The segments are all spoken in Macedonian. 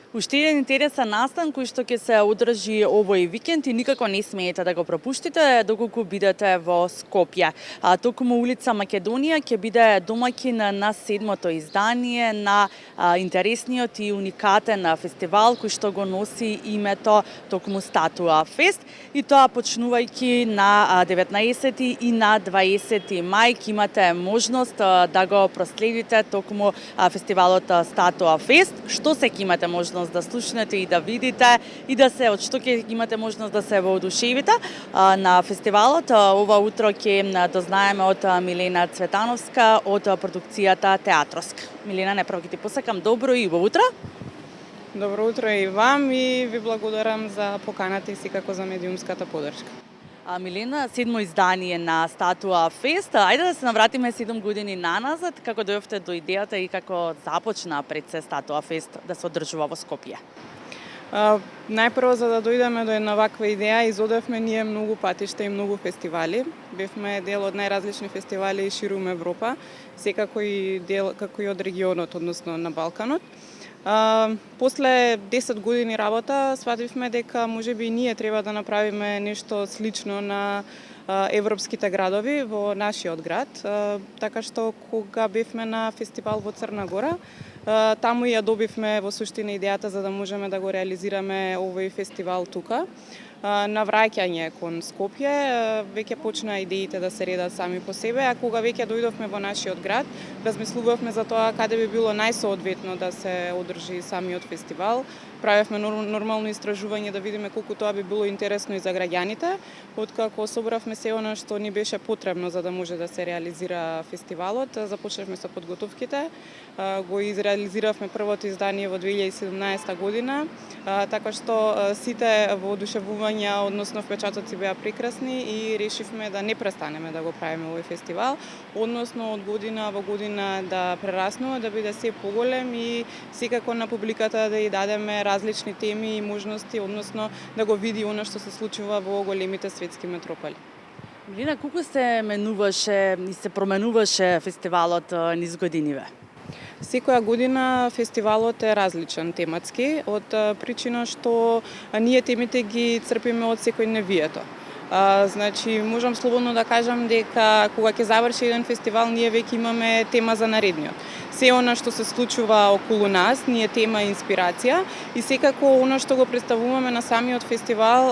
Уште еден интересен настан кој што ќе се одржи овој викенд и никако не смеете да го пропуштите доколку бидете во Скопје. Токму улица Македонија ќе биде домаќин на 7-то издание на интересниот и уникатен фестивал кој што го носи името токму Статуа Фест, и тоа почнувајќи на 19 и на 20 мај ќе имате можност да го проследите токму фестивалот Статуа Фест. Што се ќе имате можност да слушнете и да видите и да се од што ќе имате можност да се воодушевите на фестивалот. Ова утро ќе дознаеме од Милена Цветановска од продукцијата Театроска. Милена, неправо ќе ти посакам добро и убаво утро. Добро утро и вам и ви благодарам за поканата и секако за медиумската поддршка. Милена, 7-мо издание на Статуа Фест. Ајде да се навратиме 7 години наназад, како дојдовте до идејата и како започна пред се Статуа Фест да се одржува во Скопје? Најпрво, за да дојдеме до една ваква идеја, изодевме ние многу патишта и многу фестивали. Бевме дел од најразлични фестивали ширум Европа, секако и дел како и од регионот, односно на Балканот. После 10 години работа свативме дека можеби и ние треба да направиме нешто слично на европските градови во нашиот град, така што кога бевме на фестивал во Црна Гора, таму ја добивме во суштина идејата за да можеме да го реализираме овој фестивал тука. На враќање кон Скопје, веќе почнаа идеите да се редат сами по себе, а кога веќе дојдовме во нашиот град, размислувавме за тоа каде би било најсоодветно да се одржи самиот фестивал. Правевме нормално истражување да видиме колку тоа би било интересно и за граѓаните, откако собравме се она што ни беше потребно за да може да се реализира фестивалот. Започнавме со подготовките, го изреализиравме првото издание во 2017 година, така што сите воодушевувања, односно впечатоци беа прекрасни и решивме да не престанеме да го правиме овој фестивал, односно од година во година да прераснува, да биде се поголем и секако на публиката да ја дадеме различни теми и можности, односно да го види она што се случува во големите светски метрополи. Милена, колку се менуваше и се променуваше фестивалот низ годиниве? Секоја година фестивалот е различен тематски, од причина што ние темите ги црпиме од секојдневието. Значи, можам слободно да кажам дека кога ќе заврши еден фестивал, ние веќе имаме тема за наредниот. Се она што се случува околу нас, ние тема инспирација и секако она што го представуваме на самиот фестивал,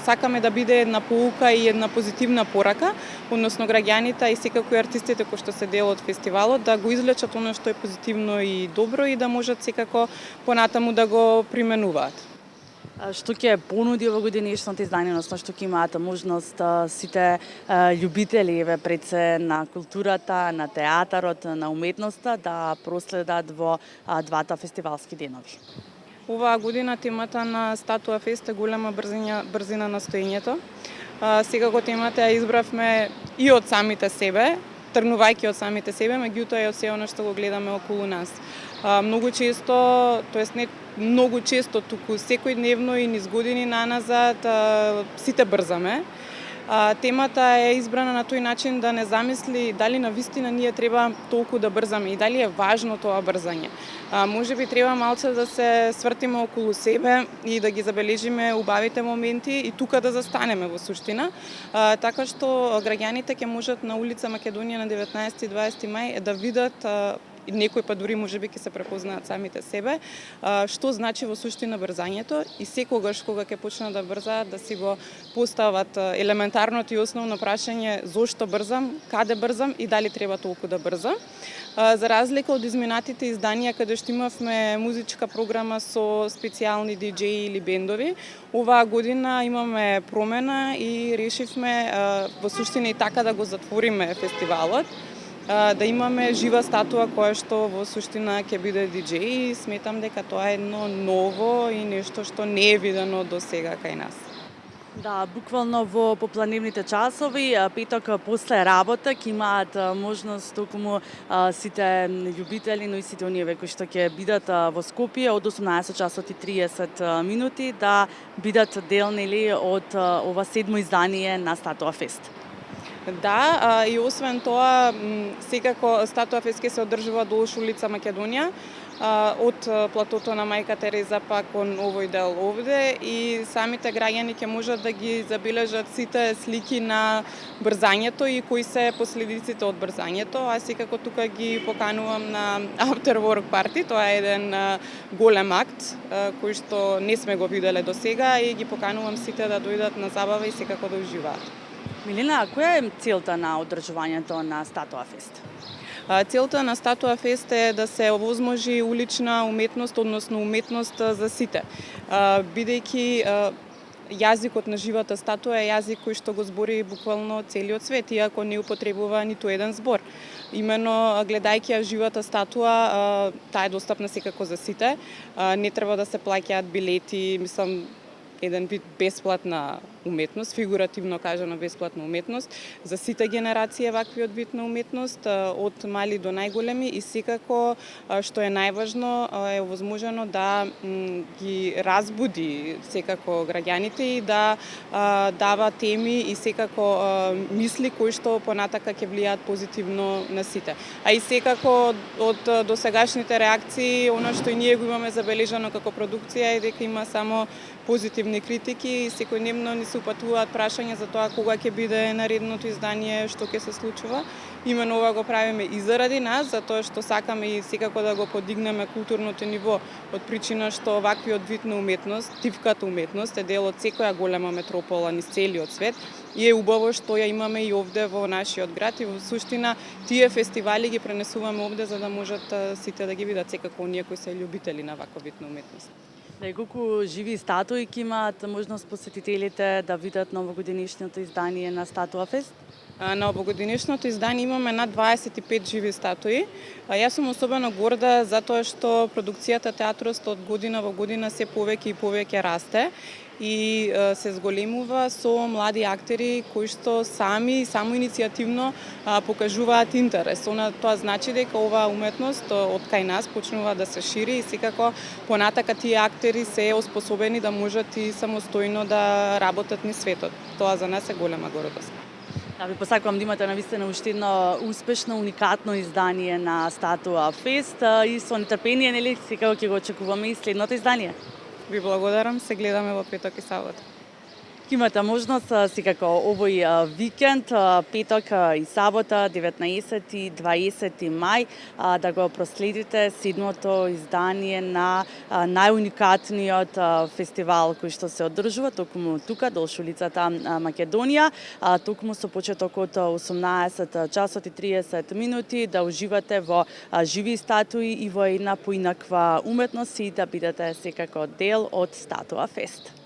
сакаме да биде една поука и една позитивна порака, односно граѓаните и секако и артистите кои што се дел од фестивалот да го извлечат она што е позитивно и добро и да можат секако понатаму да го применуваат. Што ќе понуди во годинешното издание, односно што ќе имаат можност сите љубители пред се на културата, на театарот, на уметноста да проследат во двата фестивалски денови? Оваа година темата на Статуа Фест е голема брзина на стоењето. Секако темата ја избравме и од самите себе, тргнувајќи од самите себе, меѓутоа и од се она што го гледаме околу нас. Многу често, тоест не многу често, туку секојдневно и низ години наназад сите брзаме. Темата е избрана на тој начин да не замисли дали навистина ние треба толку да брзаме и дали е важно тоа брзање. Можеби треба малце да се свртиме околу себе и да ги забележиме убавите моменти и тука да застанеме во суштина, така што граѓаните ќе можат на улица Македонија на 19 и 20 мај да видат и некој па дури можеби ќе се препознаат самите себе, што значи во суштина брзањето и секогаш кога ќе почнат да брзаат да си го постават елементарното и основно прашање зошто брзам, каде брзам и дали треба толку да брзам. За разлика од изминатите изданија каде што имавме музичка програма со специјални диџеи или бендови, оваа година имаме промена и решивме во суштина и така да го затвориме фестивалот, да имаме жива статуа која што во суштина ќе биде диџеј и сметам дека тоа е едно ново и нешто што не е видено до сега кај нас. Да, буквално во попладневните часови, петок после работа ќе имаат можност токму сите љубители, но и сите оние кои што ќе бидат во Скопје од 18 часот и 30 минути да бидат дел од ова 7-мо издание на Статуа Фест. Да, и освен тоа, секако Статуа Фест ќе се одржува долж улица Македонија, од платото на Мајка Тереза па кон овој дел овде и самите граѓани ќе можат да ги забележат сите слики на брзањето и кои се последиците од брзањето. Аз секако тука ги поканувам на After Work Party, тоа е еден голем акт кој што не сме го виделе до сега и ги поканувам сите да дојдат на забава и секако да уживаат. Милена, која е целта на одржувањето на Статуа Фест? Целта на Статуа Фест е да се овозможи улична уметност, односно уметност за сите. Бидејќи јазикот на живата статуа е јазик кој што го збори буквално целиот свет, иако не употребува ниту еден збор. Имено, гледајќи ја живата статуа, таа е достапна секако за сите. Не треба да се плаќаат билети, мислам, еден вид бесплатна уметност, фигуративно кажано бесплатна уметност, за сите генерации ваквиот вид на уметност, од мали до најголеми и секако, што е најважно, е овозможено да ги разбуди секако граѓаните и да дава теми и секако мисли кои што понатака ќе влијаат позитивно на сите. А и секако од досегашните реакции, она што и ние го имаме забележано како продукција е дека има само позитивни критики и секојдневно ни се упатуваат прашања за тоа кога ќе биде наредното издание, што ќе се случува. Имено ова го правиме и заради нас, затоа што сакаме и секако да го подигнеме културното ниво, од причина што ваквиот вид на уметност, тивката уметност, е дел од секоја голема метропола низ целиот свет и е убаво што ја имаме и овде во нашиот град и во суштина тие фестивали ги пренесуваме овде за да можат сите да ги видат, секако оние кои се љубители на ваков вид на уметност. Да, и колку живи статуи ќе имаат можност посетителите да видат новогодишното издание на Статуа Фест? На овогодишното издание имаме над 25 живи статуи. Јас сум особено горда затоа што продукцијата театрот од година во година се повеќе и повеќе расте и се зголемува со млади актери кои што сами самоиницијативно покажуваат интерес. Тоа значи дека оваа уметност од кај нас почнува да се шири и секако понатака тие актери се оспособени да можат и самостојно да работат низ светот. Тоа за нас е голема гордост. Да, ви посакувам да имате навистина уште едно успешно, уникатно издание на Статуа Фест и со нетрпение, нели, секако ќе го очекуваме и следното издание. Ви благодарам, се гледаме во петок и сабота. Имате можност секако овој викенд, петок и сабота, 19 и 20 мај, да го проследите седмото издание на најуникатниот фестивал кој што се одржува токму тука, долж улицата Македонија, токму со почеток од 18 часот и 30 минути, да уживате во живи статуи и во една поинаква уметност и да бидете секако дел од Статуа Фест.